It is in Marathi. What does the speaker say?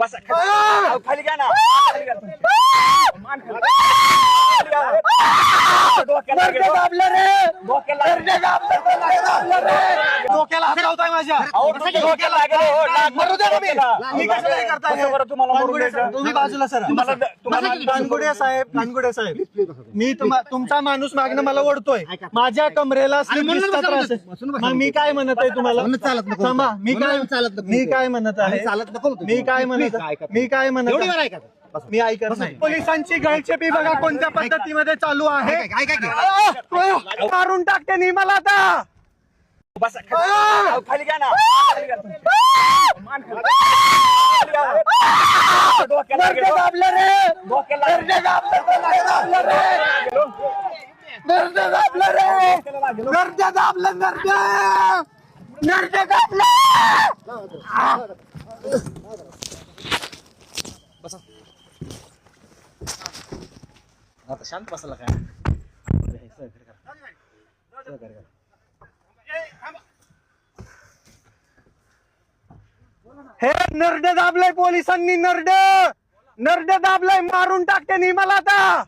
बसा खाली घ्या ना. मान खाली. डोक्याला हात लावताय माझ्या. डोक्याला लागेल हो. मरू द्या तुम्ही. मी कशाला हे करताय? कसं बरं तुम्हाला मरून कानगुडे द्यायचं? तुम्ही बाजूला सर. कानगुडे साहेब मी तुमचा माणूस मागणं मला ओढतोय. माझ्या कमरेला स्लिप डिस्कचा त्रास आहे. मग मी काय म्हणत आहे तुम्हाला? थांबा. मी काय म्हणत आहे? मी काय म्हणत मी ऐकत नाही. पोलिसांची गळचेपी बघा कोणत्या पद्धतीमध्ये चालू आहे. मारून टाकते नी मला आता. बसा खाली घ्या ना. मान खाली. डोक्याला लागेल हो. डोक्याला लागेल. आता शांत बसला काय? हे नरड दाबलंय पोलिसांनी. नरड दाबलंय. मारून टाकते नी मला आता.